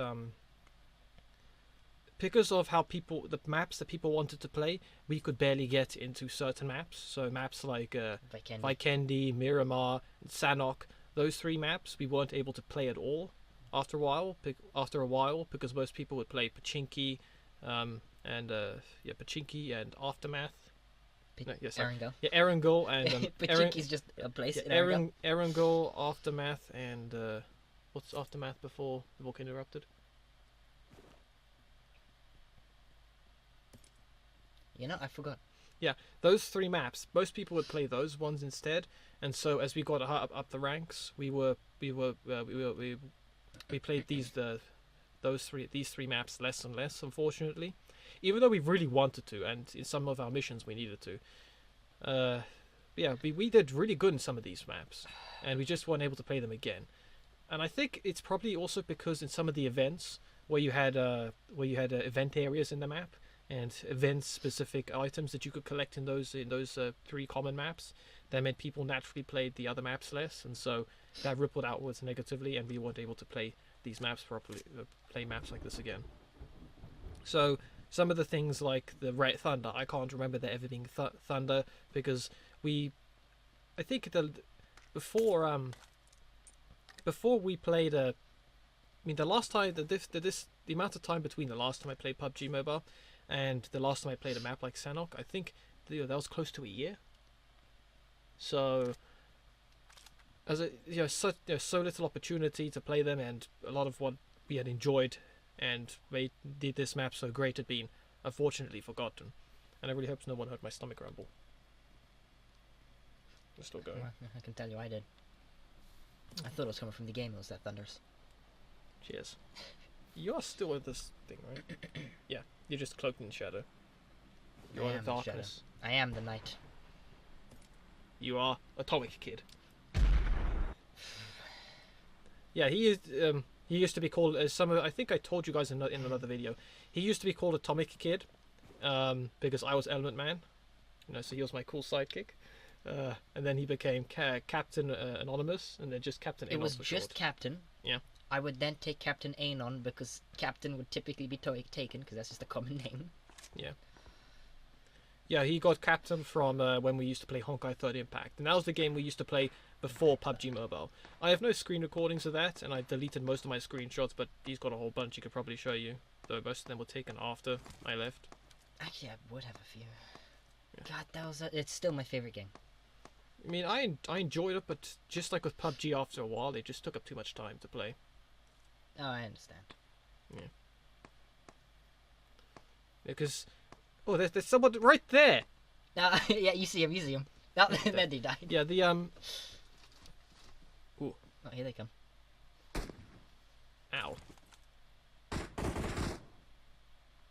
because of how the maps that people wanted to play, we could barely get into certain maps. So maps like Vikendi, Miramar, and Sanok, those 3 maps we weren't able to play at all after a while because most people would play Pachinki, Pachinki and Aftermath. Erangel. Yeah, Erangel and Pachinki's just a place in Erangel. Erangel, Aftermath, and what's Aftermath before the volcano erupted? You know, I forgot. Yeah, those 3 maps. Most people would play those ones instead, and so as we got up the ranks, we played these 3 maps less and less, unfortunately. Even though we really wanted to, and in some of our missions we needed to. yeah, we did really good in some of these maps, and we just weren't able to play them again. And I think it's probably also because in some of the events where you had event areas in the map and event-specific items that you could collect in those 3 common maps, that meant people naturally played the other maps less, and so that rippled outwards negatively, and we weren't able to play these maps properly, play maps like this again. So some of the things like the Red Thunder, I can't remember there ever being Thunder, because I think before we played the last time the amount of time between the last time I played PUBG Mobile and the last time I played a map like Sanhok, I think that was close to a year. So as so little opportunity to play them, and a lot of what we had enjoyed and made this map so great had been unfortunately forgotten. And I really hope no one heard my stomach rumble. We're still going. I can tell you I did. I thought it was coming from the game. It was that thunders. Cheers. You are still in this thing, right? Yeah, you're just cloaked in shadow. You are the darkness. I am the night. You are Atomic Kid. Yeah, he is. He used to be called I think I told you guys in another video. He used to be called Atomic Kid, because I was Element Man. So he was my cool sidekick. And then he became Captain Anonymous, and then just Captain Anon. It was for just short. Captain. Yeah. I would then take Captain Anon because Captain would typically be taken because that's just a common name. Yeah. Yeah, he got Captain from when we used to play Honkai 3rd Impact, and that was the game we used to play before PUBG Mobile. I have no screen recordings of that, and I deleted most of my screenshots, but he's got a whole bunch he could probably show you, though most of them were taken after I left. Actually, I would have a few. Yeah. God, it's still my favorite game. I mean, I enjoyed it, but just like with PUBG, after a while, it just took up too much time to play. Oh, I understand. Yeah. Because, there's someone right there. Yeah, you see him. Then they died. Yeah, Ooh. Oh, here they come. Ow. I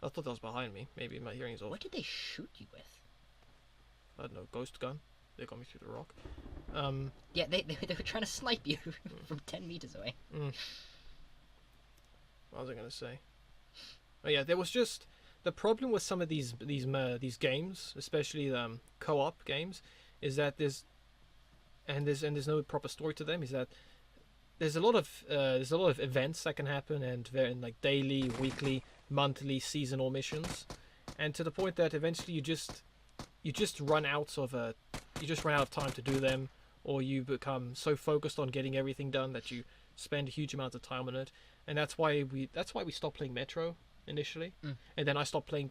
thought that was behind me. Maybe my hearing's off. What did they shoot you with? I don't know, ghost gun. They got me through the rock. Yeah, they were trying to snipe you from 10 meters away. What was I going to say? Oh yeah, there was just the problem with some of these games, especially the co-op games, is that there's no proper story to them. Is that there's a lot of events that can happen, and they're in like daily, weekly, monthly, seasonal missions, and to the point that eventually you just run out of time to do them, or you become so focused on getting everything done that you spend a huge amount of time on it, and that's why we stopped playing Metro initially, and then I stopped playing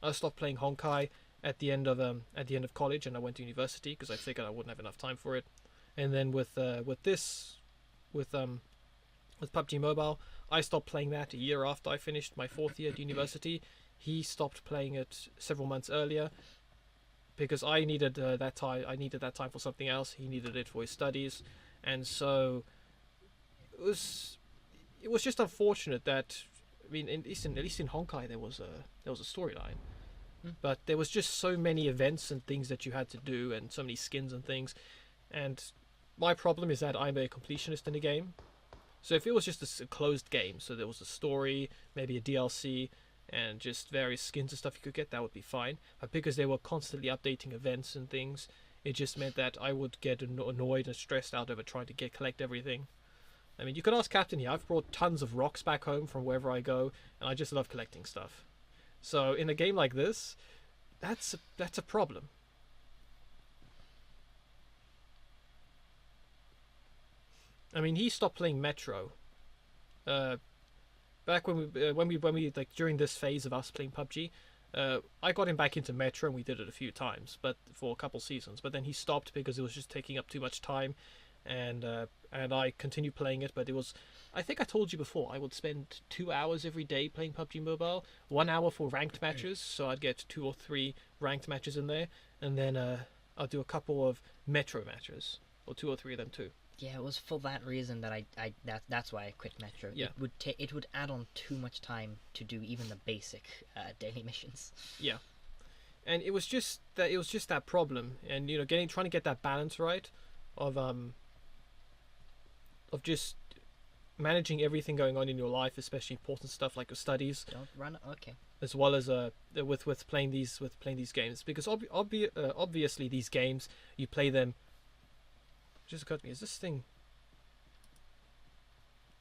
Honkai at the end of college, and I went to university because I figured I wouldn't have enough time for it, and then with PUBG Mobile, I stopped playing that a year after I finished my 4th year at university. He stopped playing it several months earlier, because I needed that time. I needed that time for something else. He needed it for his studies, and so it was just unfortunate that, I mean, at least in Honkai there was a storyline, but there was just so many events and things that you had to do, and so many skins and things. And my problem is that I'm a completionist in the game. So if it was just a closed game, so there was a story, maybe a DLC, and just various skins and stuff you could get, that would be fine. But because they were constantly updating events and things, it just meant that I would get annoyed and stressed out over trying to collect everything. I mean, you could ask Captain here. I've brought tons of rocks back home from wherever I go, and I just love collecting stuff. So in a game like this, that's a problem. I mean, he stopped playing Metro. Back when we like during this phase of us playing PUBG, I got him back into Metro, and we did it a few times, but for a couple seasons. But then he stopped because it was just taking up too much time, and I continued playing it. But it was, I think I told you before, I would spend 2 hours every day playing PUBG Mobile, 1 hour for ranked matches, so I'd get 2 or 3 ranked matches in there, and then I'll do a couple of Metro matches, or 2 or 3 of them too. Yeah, it was for that reason that that's why I quit Metro. Yeah. It would add on too much time to do even the basic daily missions. Yeah. And it was just that problem, and you know, trying to get that balance right of just managing everything going on in your life, especially important stuff like your studies. Don't run. Okay. As well as with playing these games, because obviously these games you play them. Just occurred to me, is this thing?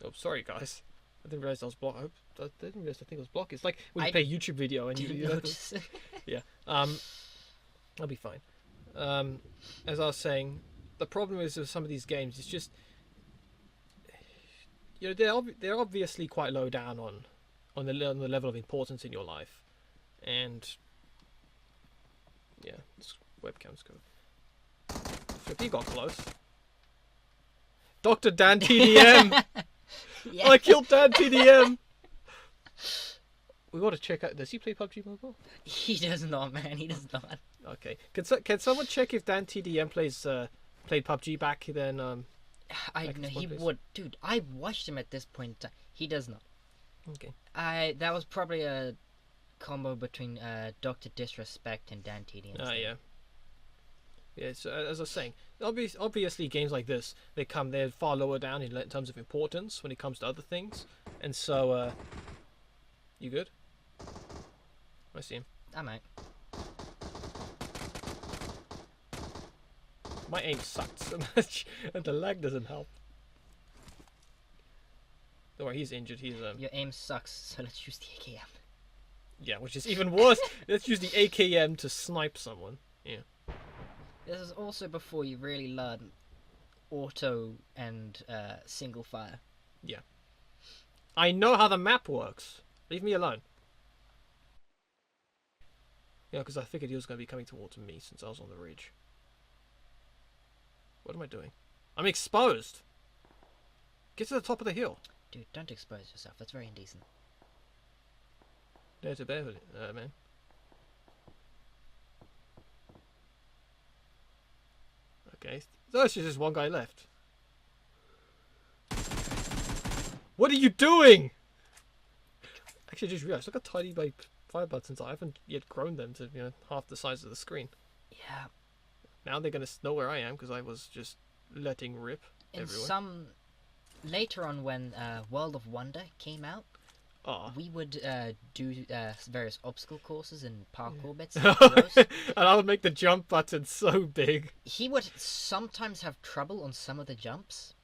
Oh, sorry guys, I didn't realize I was blocked. I didn't realize the thing was blocked. It's like when you play a YouTube video and you have to, yeah. I'll be fine. As I was saying, the problem is with some of these games, it's just, you know, they're obviously quite low down on the level of importance in your life, and yeah, this webcam's go. Flip, he got close. Dr. Dan TDM. Yeah. I killed Dan TDM. We got to check out. Does he play PUBG Mobile? He does not, man. He does not. Okay. Can someone check if Dan TDM played PUBG back then? I know he would, dude. I watched him at this point in time. He does not. Okay. That was probably a combo between Dr. Disrespect and Dan TDM. Yeah. Yeah, so as I was saying, obviously games like this, they're far lower down in terms of importance when it comes to other things, and so you good? I see him. I'm out. My aim sucked so much, and the lag doesn't help. Don't worry, he's injured. He's Your aim sucks, so let's use the AKM. Yeah, which is even worse. Let's use the AKM to snipe someone. Yeah. This is also before you really learn auto and single fire. Yeah. I know how the map works. Leave me alone. Yeah, because I figured he was going to be coming towards me since I was on the ridge. What am I doing? I'm exposed. Get to the top of the hill. Dude, don't expose yourself. That's very indecent. Dare to bear with it, man. Okay, there's just one guy left. What are you doing? Actually, I just realized, look how tiny my fire buttons are. I haven't yet grown them to, you know, half the size of the screen. Yeah. Now they're gonna know where I am because I was just letting rip everywhere. Later on, when World of Wonder came out, we would do various obstacle courses and parkour bits. And I would make the jump button so big. He would sometimes have trouble on some of the jumps.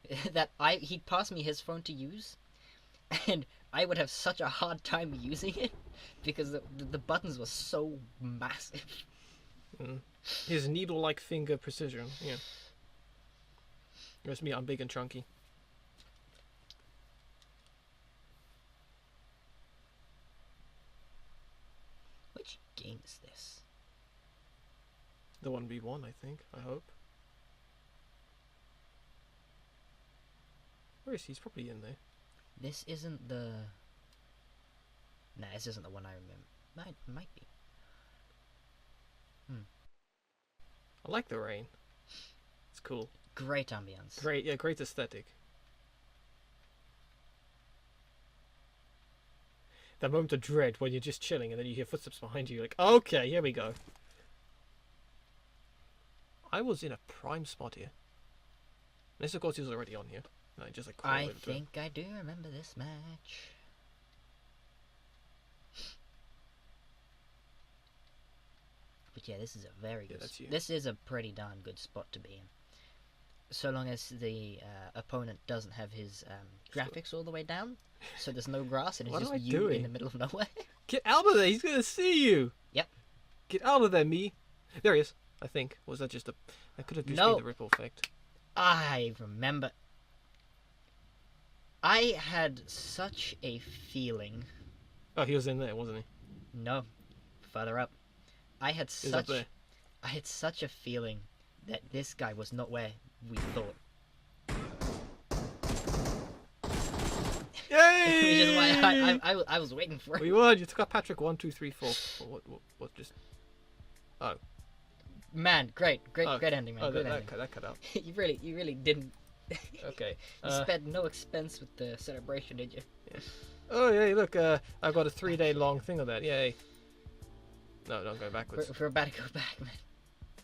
He'd pass me his phone to use, and I would have such a hard time using it because the buttons were so massive. His needle-like finger precision. Yeah. Whereas me, I'm big and chunky. Which game is this? The 1v1, I think. I hope. Where is he? He's probably in there. This isn't the... Nah, this isn't the one I remember. Might be. I like the rain. It's cool. Great ambience. Great aesthetic. That moment of dread when you're just chilling and then you hear footsteps behind you. You're like, okay, here we go. I was in a prime spot here. Unless, of course, he was already on here. No, just like I think I do remember this match. But yeah, this is a very good. This is a pretty darn good spot to be in. So long as the opponent doesn't have his graphics all the way down, so there's no grass and it's just you in the middle of nowhere. Get out of there! He's gonna see you. Yep. Get out of there, me. There he is. I think. Or was that just a? That could have just been the ripple effect. I remember. I had such a feeling. Oh, he was in there, wasn't he? No, further up. I had such a feeling that this guy was not where we thought. Yay! Which is why I was waiting for it. We won. You took out Patrick 1, 2, 3, 4. What just? Oh. Man, great ending, man. Oh, Good ending. That cut out. you really didn't. Okay. You spared no expense with the celebration, did you? Yeah. Oh, yay! Look, I got a 3-day long thing of that. Yay! No, don't go backwards. We're about to go back, man.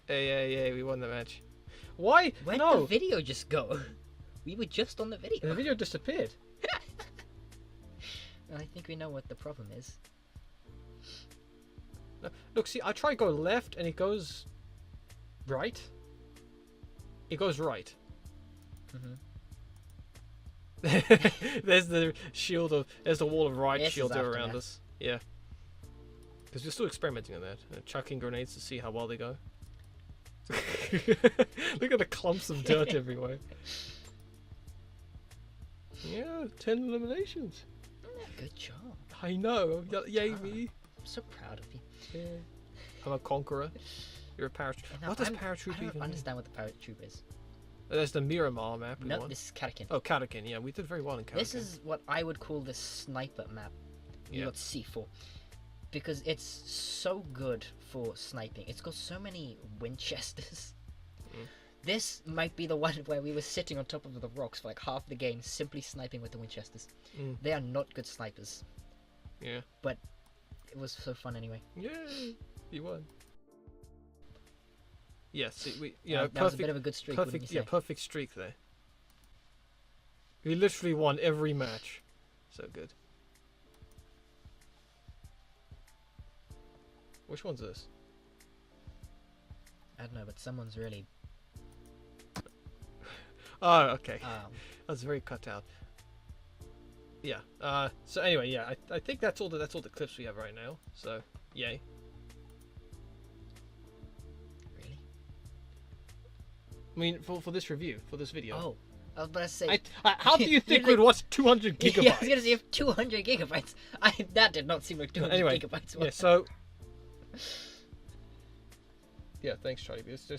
Hey, we won the match. Why? Where no. did the video just go? We were just on the video. The video disappeared. I think we know what the problem is. No, look, see, I try to go left and it goes right. It goes right. There's the shield of. There's the wall of right This shield is around aftermath. us. Yeah. Because we're still experimenting on that. Chucking grenades to see how well they go. Look at the clumps of dirt everywhere. Yeah, 10 eliminations. Good job. I know. Yay me. I'm so proud of you. Yeah. I'm a conqueror. You're a paratrooper. Now, What does I paratrooper don't even mean? understand what the paratrooper is. There's the Miramar map. We No, won. this is Katakin. Oh, Katakin. Yeah, we did very well in Katakin. This is what I would call the sniper map. You Yeah. got C4. Because it's so good for sniping. It's got so many Winchesters. This might be the one where we were sitting on top of the rocks for like half the game, simply sniping with the Winchesters. They are not good snipers. Yeah. But it was so fun anyway. Yay! You won. Yes, you know, that was a bit of a good streak, wouldn't you say? Yeah, perfect streak there. We literally won every match. So good. Which one's this? I don't know, but someone's really... Oh, okay. That's very cut out. Yeah. So anyway, yeah, I think that's all the clips we have right now. So, yay. Really? I mean, for this review, for this video. Oh, I was about to say... How do you think we'd watch 200 gigabytes? Yeah, I was going to say, if 200 gigabytes. That did not seem like 200 anyway, gigabytes. Yeah, so... Yeah, thanks, Charlie. This